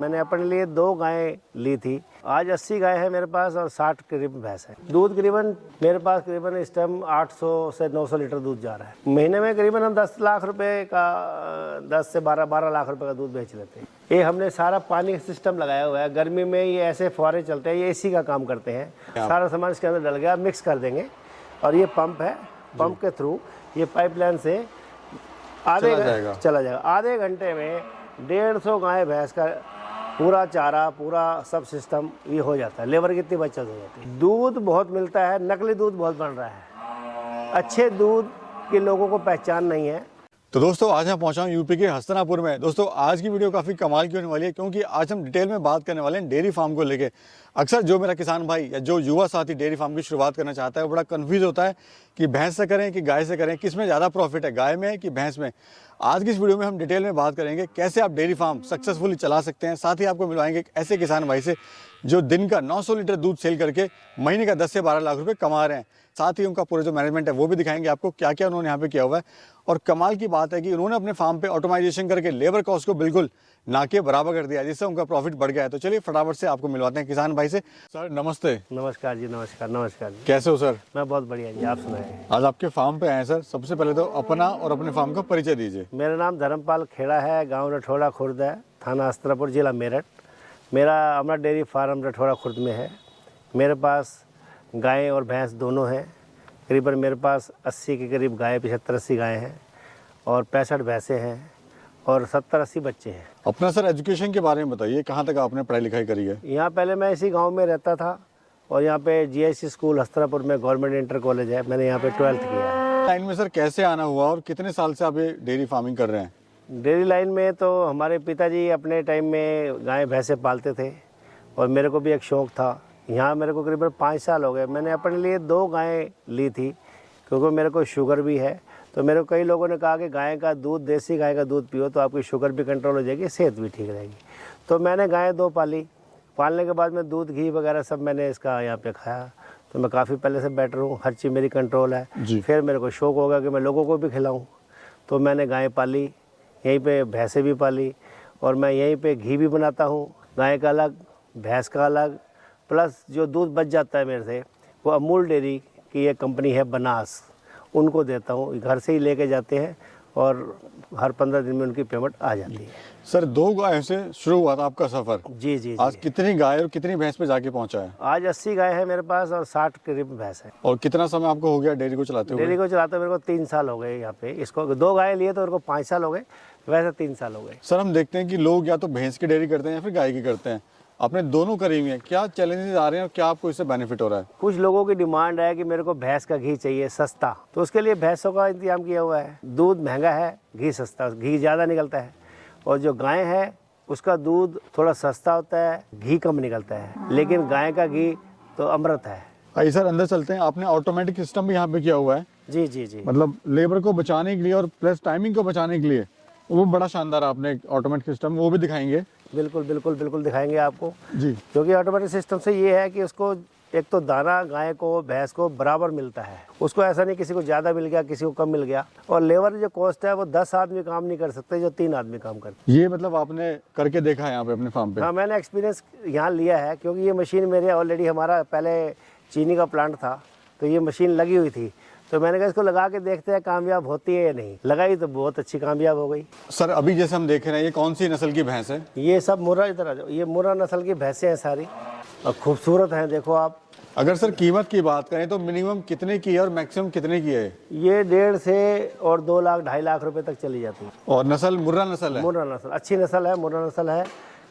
मैंने अपने लिए 2 गायें ली थी। आज 80 गाय है मेरे पास और 60 करीब भैंस है। दूध करीबन मेरे पास करीबन इस टाइम 800 से 900 लीटर दूध जा रहा है। महीने में करीबन हम 10 लाख रुपए का 10 से 12 लाख रुपए का दूध बेच लेते हैं। ये हमने सारा पानी का सिस्टम लगाया हुआ है। गर्मी में ये ऐसे फुहारे चलते हैं, ये एसी का काम करते हैं। सारा सामान इसके अंदर डल गया, मिक्स कर देंगे। और ये पंप है, पंप के थ्रू ये पाइपलाइन से चला जाएगा। आधे घंटे में 150 गाय भैंस का पूरा चारा, पूरा सब सिस्टम ये हो जाता है। लेबर की इतनी बचत हो जाती है। दूध बहुत मिलता है, नकली दूध बहुत बन रहा है। अच्छे दूध के लोगों को पहचान नहीं है। तो दोस्तों आज मैं पहुंचा हूं यूपी के हस्तिनापुर में। दोस्तों आज की वीडियो काफ़ी कमाल की होने वाली है, क्योंकि आज हम डिटेल में बात करने वाले हैं डेयरी फार्म को लेके। अक्सर जो मेरा किसान भाई या जो युवा साथी डेयरी फार्म की शुरुआत करना चाहता है वो बड़ा कन्फ्यूज होता है कि भैंस से करें कि गाय से करें, किस में ज़्यादा प्रॉफिट है, गाय में कि भैंस में। आज की इस वीडियो में हम डिटेल में बात करेंगे कैसे आप डेयरी फार्म सक्सेसफुली चला सकते हैं। साथ ही आपको मिलवाएंगे एक ऐसे किसान भाई से जो दिन का 900 लीटर दूध सेल करके महीने का 10 से 12 लाख रुपए कमा रहे हैं। साथ ही उनका पूरा जो मैनेजमेंट है वो भी दिखाएंगे आपको, क्या क्या उन्होंने यहाँ पे किया हुआ है। और कमाल की बात है कि उन्होंने अपने फार्म पे ऑटोमाइजेशन करके लेबर कॉस्ट को बिल्कुल ना के बराबर कर दिया, जिससे उनका प्रॉफिट बढ़ गया है। तो चलिए फटाफट से आपको मिलवाते हैं किसान भाई से। सर नमस्ते। नमस्कार जी, नमस्कार। नमस्कार जी, कैसे हो सर? मैं बहुत बढ़िया जी, आप सुनाइए। आज आपके फार्म पे आए सर। सबसे पहले तो अपना और अपने फार्म का परिचय दीजिए। मेरा नाम धर्मपाल खेड़ा है, गाँव रठौड़ा खुर्द है, थाना हस्तिनापुर, जिला मेरठ। मेरा अमर डेयरी फार्म रठौड़ा खुर्द में है। मेरे पास गाय और भैंस दोनों हैं। करीबन मेरे पास 80 के करीब गाय, 75-80 गाय हैं और 65 भैंसें हैं और 70-80 बच्चे हैं। अपना सर एजुकेशन के बारे में बताइए, कहाँ तक आपने पढ़ाई लिखाई करी है? यहाँ पहले मैं इसी गांव में रहता था और यहाँ पे GIC स्कूल हस्तिनापुर में गवर्नमेंट इंटर कॉलेज है, मैंने यहाँ पे 12th किया है। लाइन में सर कैसे आना हुआ और कितने साल से आप ये डेयरी फार्मिंग कर रहे हैं? डेयरी लाइन में तो हमारे पिताजी अपने टाइम में गाय भैंसे पालते थे और मेरे को भी एक शौक़ था। यहाँ मेरे को करीबन 5 साल हो गए। मैंने अपने लिए 2 गायें ली थी, क्योंकि मेरे को शुगर भी है। तो मेरे को कई लोगों ने कहा कि गाय का दूध, देसी गाय का दूध पियो तो आपकी शुगर भी कंट्रोल हो जाएगी, सेहत भी ठीक रहेगी। तो मैंने गायें 2 पाली। पालने के बाद में दूध, घी वगैरह सब मैंने इसका यहाँ पे खाया। तो मैं काफ़ी पहले से बेटर हूँ, हर चीज़ मेरी कंट्रोल है। फिर मेरे को शौक़ होगा कि मैं लोगों को भी खिलाऊँ, तो मैंने गायें पाली, यहीं पे भैंसें भी पाली और मैं यहीं पे घी भी बनाता हूँ। गाय का अलग, भैंस का अलग, प्लस जो दूध बच जाता है मेरे से वो अमूल डेयरी की एक कंपनी है बनास, उनको देता हूँ। घर से ही लेके जाते हैं और हर 15 दिन में उनकी पेमेंट आ जाती है। सर 2 गाय से शुरू हुआ था आपका सफ़र? जी जी। आज कितनी गाय और कितनी भैंस पे जाके पहुंचा है? आज 80 गाय है मेरे पास और 60 करीब भैंस है। और कितना समय आपको हो गया डेयरी को चलाते हुए? डेयरी को चलाते मेरे को 3 साल हो गए। यहाँ पे इसको 2 गाय लिए तो मेरे को 5 साल हो गए, वैसे 3 साल हो गए। सर हम देखते हैं कि लोग या तो भैंस की डेयरी करते हैं या फिर गाय की करते हैं। आपने दोनों करी हुई है, क्या चैलेंजेस आ रहे हैं और क्या आपको इससे बेनिफिट हो रहा है? कुछ लोगों की डिमांड है कि मेरे को भैंस का घी चाहिए सस्ता, तो उसके लिए भैंसों का इंतजाम किया हुआ है। दूध महंगा है, घी सस्ता, घी ज़्यादा निकलता है। और जो गाय है उसका दूध थोड़ा सस्ता होता है, घी कम निकलता है, लेकिन गाय का घी तो अमृत है। आइए सर अंदर चलते हैं। आपने ऑटोमेटिक सिस्टम भी यहाँ पे किया हुआ है। जी जी जी। मतलब लेबर को बचाने के लिए और प्लस टाइमिंग को बचाने के लिए वो बड़ा शानदार आपने ऑटोमेटिक सिस्टम, वो भी दिखाएंगे। बिल्कुल बिल्कुल बिल्कुल दिखाएंगे आपको जी। क्योंकि ऑटोमेटिक सिस्टम से ये है कि उसको एक तो दाना गाय को, भैंस को बराबर मिलता है। उसको ऐसा नहीं किसी को ज़्यादा मिल गया, किसी को कम मिल गया। और लेबर जो कॉस्ट है वो 10 आदमी काम नहीं कर सकते जो 3 आदमी काम करते। ये मतलब आपने करके देखा है यहाँ पे अपने फार्म पे? हाँ, मैंने एक्सपीरियंस यहाँ लिया है, क्योंकि ये मशीन मेरे ऑलरेडी, हमारा पहले चीनी का प्लांट था तो ये मशीन लगी हुई थी। तो मैंने कहा इसको लगा के देखते हैं कामयाब होती है या नहीं। लगाई तो बहुत अच्छी कामयाब हो गई। सर अभी जैसे हम देख रहे हैं, ये कौन सी नस्ल की भैंस है? ये सब मुर्रा, इधर आ जाओ, ये मुर्रा नस्ल की भैंसें हैं सारी और खूबसूरत हैं, देखो आप। अगर सर कीमत की बात करें तो मिनिमम कितने की है और मैक्सिमम कितने की है? ये 1.5 से और 2 लाख 2.5 लाख रुपए तक चली जाती है। और नस्ल मुर्रा नस्ल है? मुर्रा नस्ल अच्छी नस्ल है, मुर्रा नस्ल है।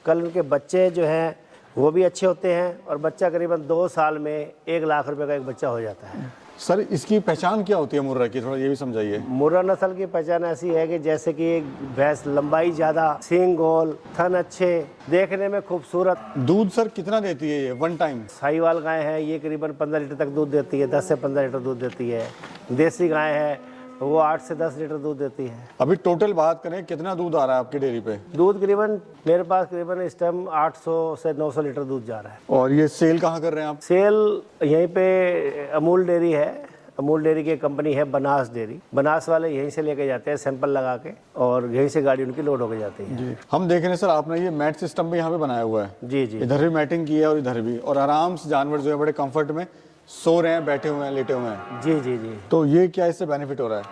कल उनके बच्चे जो हैं वो भी अच्छे होते हैं और बच्चा करीबन 2 साल में 1 लाख रुपए का एक बच्चा हो जाता है। सर इसकी पहचान क्या होती है मुर्रा की, थोड़ा ये भी समझाइए। मुर्रा नस्ल की पहचान ऐसी है कि जैसे कि एक भैंस लंबाई ज़्यादा, सींग गोल, थन अच्छे, देखने में खूबसूरत। दूध सर कितना देती है ये वन टाइम? साहिवाल गाय है, ये करीबन 15 लीटर तक दूध देती है, 10 से 15 लीटर दूध देती है। देसी गाय है वो 8 से 10 लीटर दूध देती है। अभी टोटल बात करें कितना दूध आ रहा है आपकी डेयरी पे? दूध करीबन मेरे पास करीबन इस टाइम 800 से 900 लीटर दूध जा रहा है। और ये सेल कहाँ कर रहे हैं आप? सेल यहीं पे अमूल डेयरी है, अमूल डेयरी की कंपनी है बनास डेयरी, बनास वाले यहीं से लेके जाते हैं सैंपल लगा के और यहीं से गाड़ी उनकी लोड होके जाती है। जी हम देख रहे हैं सर, आपने ये मैट सिस्टम भी यहाँ पे बनाया हुआ है। जी जी इधर भी मैटिंग की है और इधर भी, और आराम से जानवर जो है बड़े कंफर्ट में सो रहे हैं, बैठे हुए हैं, लेटे हुए हैं। जी जी जी। तो ये क्या इससे बेनिफिट हो रहा है?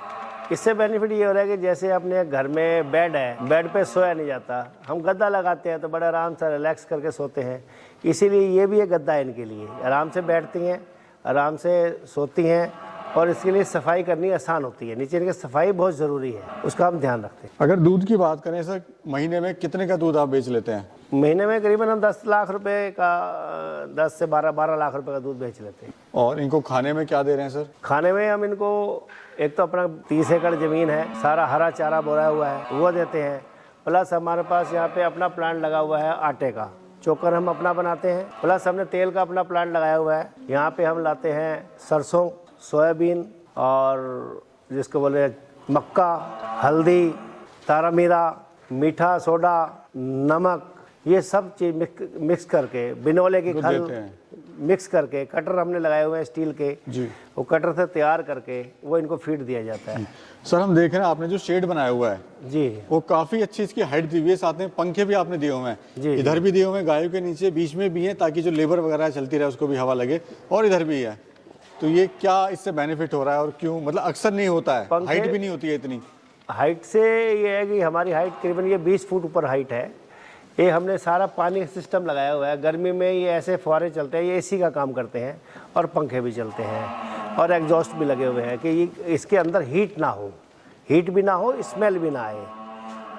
इससे बेनिफिट ये हो रहा है कि जैसे अपने घर में बेड है, बेड पे सोया नहीं जाता, हम गद्दा लगाते हैं तो बड़ा आराम से रिलैक्स करके सोते हैं। इसीलिए ये भी एक गद्दा है इनके लिए, आराम से बैठती हैं, आराम से सोती हैं और इसके लिए सफाई करनी आसान होती है। नीचे की सफाई बहुत ज़रूरी है, उसका हम ध्यान रखते हैं। अगर दूध की बात करें सर, महीने में कितने का दूध आप बेच लेते हैं? महीने में करीबन हम 10 लाख रुपए का, 10 से 12 लाख रुपए का दूध बेच लेते हैं। और इनको खाने में क्या दे रहे हैं सर? खाने में हम इनको, एक तो अपना 30 एकड़ ज़मीन है, सारा हरा चारा बोया हुआ है, वो देते हैं। प्लस हमारे पास यहाँ पे अपना प्लांट लगा हुआ है आटे का, चोकर हम अपना बनाते हैं। प्लस हमने तेल का अपना प्लांट लगाया हुआ है। यहाँ पे हम लाते हैं सरसों, सोयाबीन और जिसको बोले मक्का, हल्दी, तारा मीरा, मीठा सोडा, नमक, ये सब चीज़ मिक्स करके, बिनोले की खल मिक्स करके, कटर हमने लगाए हुए हैं स्टील के जी, वो कटर से तैयार करके वो इनको फीड दिया जाता है। सर हम देख रहे हैं आपने जो शेड बनाया हुआ है जी, वो काफी अच्छी इसकी हाइट दी हुई है, साथ में पंखे भी आपने दिए हुए हैं। जी, इधर भी दिए हुए हैं, गायों के नीचे बीच में भी है, ताकि जो लेबर वगैरह चलती रहे उसको भी हवा लगे, और इधर भी है। तो ये क्या इससे बेनिफिट हो रहा है और क्यों? मतलब अक्सर नहीं होता है, हाइट भी नहीं होती है इतनी। हाइट से ये है कि हमारी हाइट करीबन ये 20 फुट ऊपर हाइट है। ये हमने सारा पानी का सिस्टम लगाया हुआ है। गर्मी में ये ऐसे फुहारे चलते हैं, ये एसी का काम करते हैं और पंखे भी चलते हैं और एग्जॉस्ट भी लगे हुए हैं कि इसके अंदर हीट ना हो, हीट भी ना हो, स्मेल भी ना आए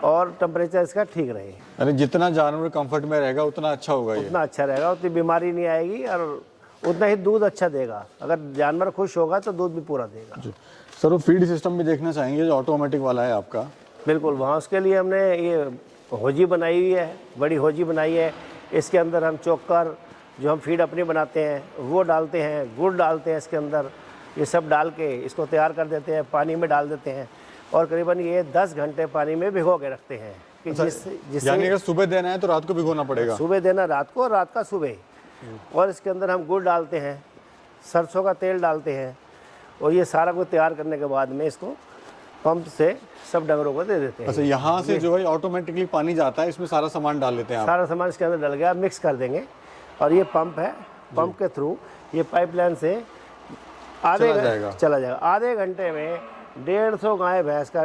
और टेम्परेचर इसका ठीक रहे। यानी जितना जानवर कंफर्ट में रहेगा उतना अच्छा होगा, ये उतना अच्छा रहेगा, उतनी बीमारी नहीं आएगी और उतना ही दूध अच्छा देगा। अगर जानवर खुश होगा तो दूध भी पूरा देगा। जी। सर वो फीड सिस्टम भी देखना चाहेंगे जो ऑटोमेटिक वाला है आपका? बिल्कुल, वहाँ उसके लिए हमने ये होजी बनाई हुई है, बड़ी होजी बनाई है। इसके अंदर हम चोकर जो हम फीड अपनी बनाते हैं वो डालते हैं, गुड़ डालते हैं इसके अंदर, ये सब डाल के इसको तैयार कर देते हैं, पानी में डाल देते हैं और करीबन ये 10 घंटे पानी में भिगो के रखते हैं कि जिससे यानी अगर सुबह देना है तो रात को भिगोना पड़ेगा? सुबह देना रात को और रात का सुबह। और इसके अंदर हम गुड़ डालते हैं, सरसों का तेल डालते हैं और ये सारा कुछ तैयार करने के बाद में इसको पंप से सब डंगरों को दे देते हैं। अच्छा, यहाँ से जो है ऑटोमेटिकली पानी जाता है, इसमें सारा सामान डाल लेते हैं आप? सारा सामान इसके अंदर डल गया, मिक्स कर देंगे और ये पंप है, पंप के थ्रू ये पाइपलाइन से चला जाएगा। आधे घंटे में 150 गाय भैंस का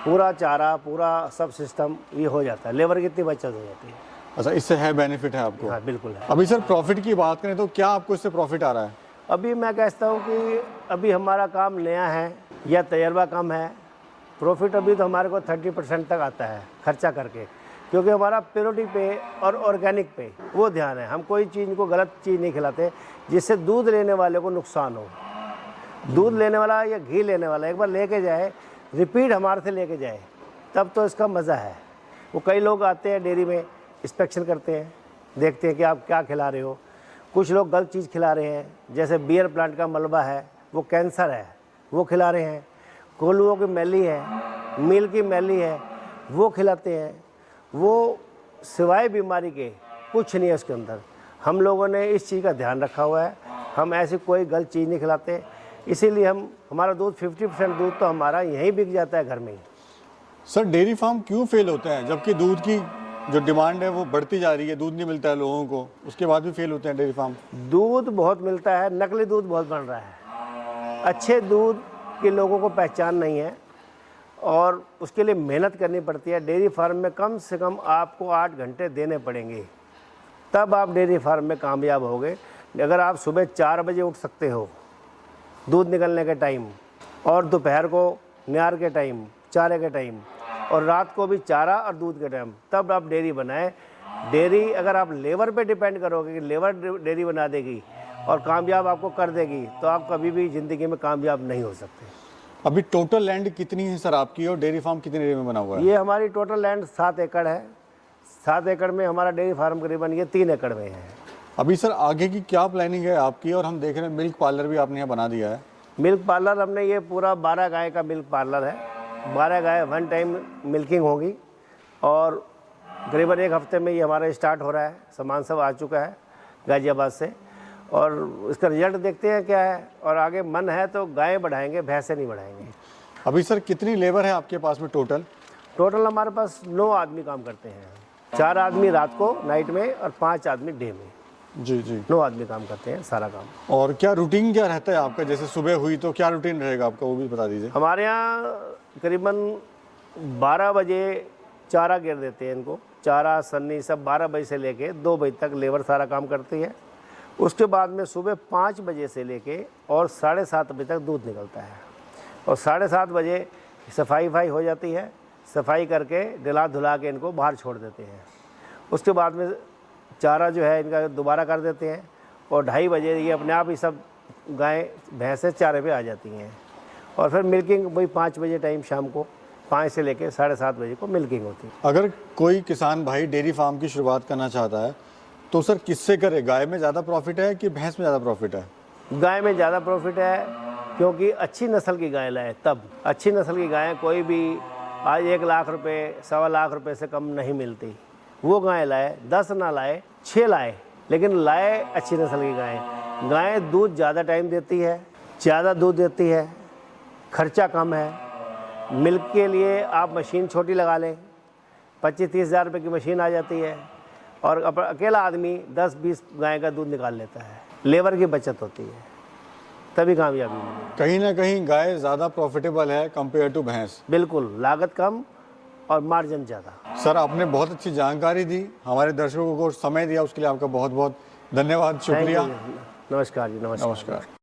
पूरा चारा, पूरा सब सिस्टम ये हो जाता है। लेबर की इतनी बचत हो जाती है। अच्छा, इससे है बेनिफिट है आपको? हाँ बिल्कुल है। अभी सर प्रॉफिट की बात करें तो क्या आपको इससे प्रॉफिट आ रहा है? अभी मैं कहता हूँ कि अभी हमारा काम नया है या तजर्बा कम है। प्रॉफिट अभी तो हमारे को 30% तक आता है खर्चा करके, क्योंकि हमारा प्योरिटी पे और ऑर्गेनिक पे वो ध्यान है। हम कोई चीज़ को गलत चीज़ नहीं खिलाते जिससे दूध लेने वाले को नुकसान हो। दूध लेने वाला या घी लेने वाला एक बार लेके जाए, रिपीट हमारे से लेके जाए, तब तो इसका मज़ा है। वो कई लोग आते हैं डेयरी में, इंस्पेक्शन करते हैं, देखते हैं कि आप क्या खिला रहे हो। कुछ लोग गलत चीज़ खिला रहे हैं, जैसे बियर प्लांट का मलबा है, वो कैंसर है, वो खिला रहे हैं। कोल्हुओं की मैली है, मील की मैली है, वो खिलाते हैं। वो सिवाय बीमारी के कुछ नहीं है उसके अंदर। हम लोगों ने इस चीज़ का ध्यान रखा हुआ है, हम ऐसी कोई गलत चीज़ नहीं खिलाते। इसीलिए हमारा दूध 50% दूध तो हमारा यहीं बिक जाता है घर में ही। सर डेयरी फार्म क्यों फेल होते हैं, जबकि दूध की जो डिमांड है वो बढ़ती जा रही है, दूध नहीं मिलता है लोगों को, उसके बाद भी फेल होते हैं डेयरी फार्म? दूध बहुत मिलता है, नकली दूध बहुत बन रहा है। अच्छे दूध के लोगों को पहचान नहीं है और उसके लिए मेहनत करनी पड़ती है। डेयरी फार्म में कम से कम आपको 8 घंटे देने पड़ेंगे, तब आप डेयरी फार्म में कामयाब होगे। अगर आप सुबह 4 बजे उठ सकते हो दूध निकलने के टाइम, और दोपहर को नियार के टाइम, चारे के टाइम, और रात को भी चारा और दूध के टाइम, तब आप डेयरी बनाएं। डेयरी अगर आप लेबर पे डिपेंड करोगे कि लेबर डेयरी बना देगी और कामयाब आपको कर देगी, तो आप कभी भी ज़िंदगी में कामयाब नहीं हो सकते। अभी टोटल लैंड कितनी है सर आपकी, और डेयरी फार्म कितने एरिया में बना हुआ है? ये हमारी टोटल लैंड 7 एकड़ है। 7 एकड़ में हमारा डेयरी फार्म करीबन ये 3 एकड़ में है। अभी सर आगे की क्या प्लानिंग है आपकी? और हम देख रहे हैं मिल्क पार्लर भी आपने यहाँ बना दिया है। मिल्क पार्लर हमने ये पूरा 12 गाय का मिल्क पार्लर है। 12 गाय 1 टाइम मिल्किंग होगी और करीबन 1 हफ्ते में ये हमारा स्टार्ट हो रहा है। सामान सब आ चुका है गाज़ियाबाद से और इसका रिजल्ट देखते हैं क्या है, और आगे मन है तो गाय बढ़ाएंगे, भैंसे नहीं बढ़ाएंगे। अभी सर कितनी लेबर है आपके पास में टोटल? टोटल हमारे पास 9 आदमी काम करते हैं, 4 आदमी रात को नाइट में और 5 आदमी डे में। जी जी। 9 आदमी काम करते हैं सारा काम। और क्या रूटीन क्या रहता है आपका? जैसे सुबह हुई तो क्या रूटीन रहेगा आपका, वो भी बता दीजिए। हमारे यहाँ करीबन 12 बजे चारा गिर देते हैं इनको, चारा सन्नी सब 12 बजे से लेके 2 बजे तक लेबर सारा काम करती है। उसके बाद में सुबह 5 बजे से लेके और 7:30 बजे तक दूध निकलता है, और 7:30 बजे सफाई वफाई हो जाती है। सफाई करके दिला धुला के इनको बाहर छोड़ देते हैं। उसके बाद में चारा जो है इनका दोबारा कर देते हैं, और 2:30 बजे ये अपने आप ही सब गाय भैंसें चारे पे आ जाती हैं। और फिर मिल्किंग वही 5 बजे टाइम शाम को 5 से लेके 7:30 बजे को मिल्किंग होती है। अगर कोई किसान भाई डेयरी फार्म की शुरुआत करना चाहता है तो सर किससे करे? गाय में ज़्यादा प्रॉफिट है कि भैंस में ज़्यादा प्रॉफिट है? गाय में ज़्यादा प्रॉफिट है, क्योंकि अच्छी नस्ल की गाय लाए तब। अच्छी नस्ल की गायें कोई भी आज 1 लाख रुपए 1.25 लाख रुपए से कम नहीं मिलती। वो गाय लाए, 10 ना लाए, 6 लाए, लेकिन लाए अच्छी नस्ल की गायें। गायें दूध ज़्यादा टाइम देती है, ज़्यादा दूध देती है, खर्चा कम है। मिल्क के लिए आप मशीन छोटी लगा लें, 25-30 हज़ार रुपये की मशीन आ जाती है, और अकेला आदमी 10-20 गाय का दूध निकाल लेता है। लेबर की बचत होती है, तभी कामयाबी मिलेगी। कहीं ना कहीं गाय ज़्यादा प्रॉफिटेबल है कंपेयर टू भैंस। बिल्कुल, लागत कम और मार्जिन ज़्यादा। सर आपने बहुत अच्छी जानकारी दी, हमारे दर्शकों को समय दिया, उसके लिए आपका बहुत बहुत धन्यवाद, शुक्रिया। नमस्कार जी। नमस्कार। नमस्कार।